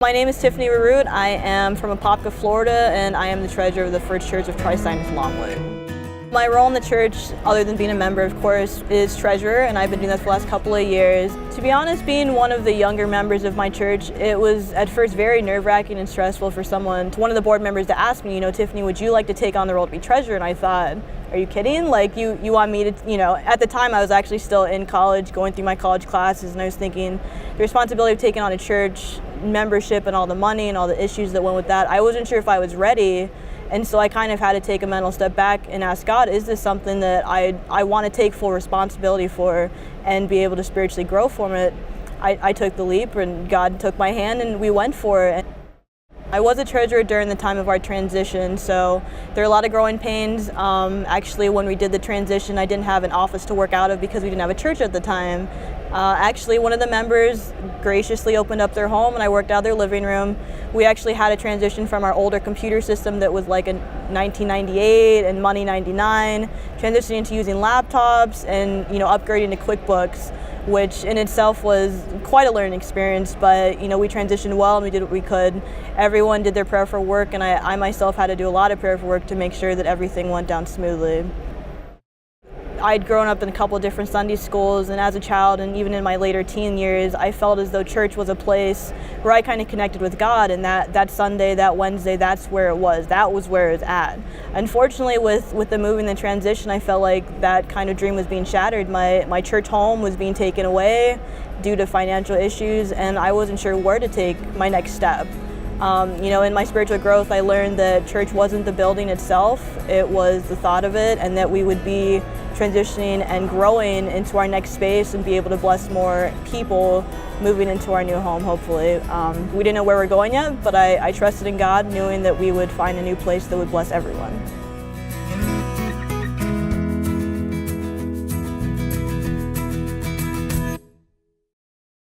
My name is Tiffany. I am from Apopka, Florida, and I am the treasurer of the First Church of Tri-Sinus Longwood. My role in the church, other than being a member, of course, is treasurer, and I've been doing that for the last couple of years. To be honest, being one of the younger members of my church, it was at first very nerve-wracking and stressful for one of the board members to ask me, Tiffany, would you like to take on the role to be treasurer? And I thought, are you kidding? Like, you want me to, at the time I was actually still in college, going through my college classes, and I was thinking the responsibility of taking on a church membership and all the money and all the issues that went with that, I wasn't sure if I was ready. And so I kind of had to take a mental step back and ask God, is this something that I want to take full responsibility for and be able to spiritually grow from it? I took the leap, and God took my hand, and we went for it. I was a treasurer during the time of our transition, so there are a lot of growing pains. Actually, when we did the transition, I didn't have an office to work out of because we didn't have a church at the time. Actually, one of the members graciously opened up their home, and I worked out of their living room. We actually had a transition from our older computer system that was like a 1998 and Money 99, transitioning to using laptops and upgrading to QuickBooks, which in itself was quite a learning experience, but we transitioned well and we did what we could. Everyone did their prayer for work, and I myself had to do a lot of prayer for work to make sure that everything went down smoothly. I'd grown up in a couple of different Sunday schools, and as a child and even in my later teen years, I felt as though church was a place where I kind of connected with God, and that Sunday, that Wednesday, that's where it was. That was where it was at. Unfortunately, with the move and the transition, I felt like that kind of dream was being shattered. My church home was being taken away due to financial issues, and I wasn't sure where to take my next step. In my spiritual growth, I learned that church wasn't the building itself, it was the thought of it, and that we would be transitioning and growing into our next space and be able to bless more people moving into our new home, hopefully. We didn't know where we're going yet, but I trusted in God, knowing that we would find a new place that would bless everyone.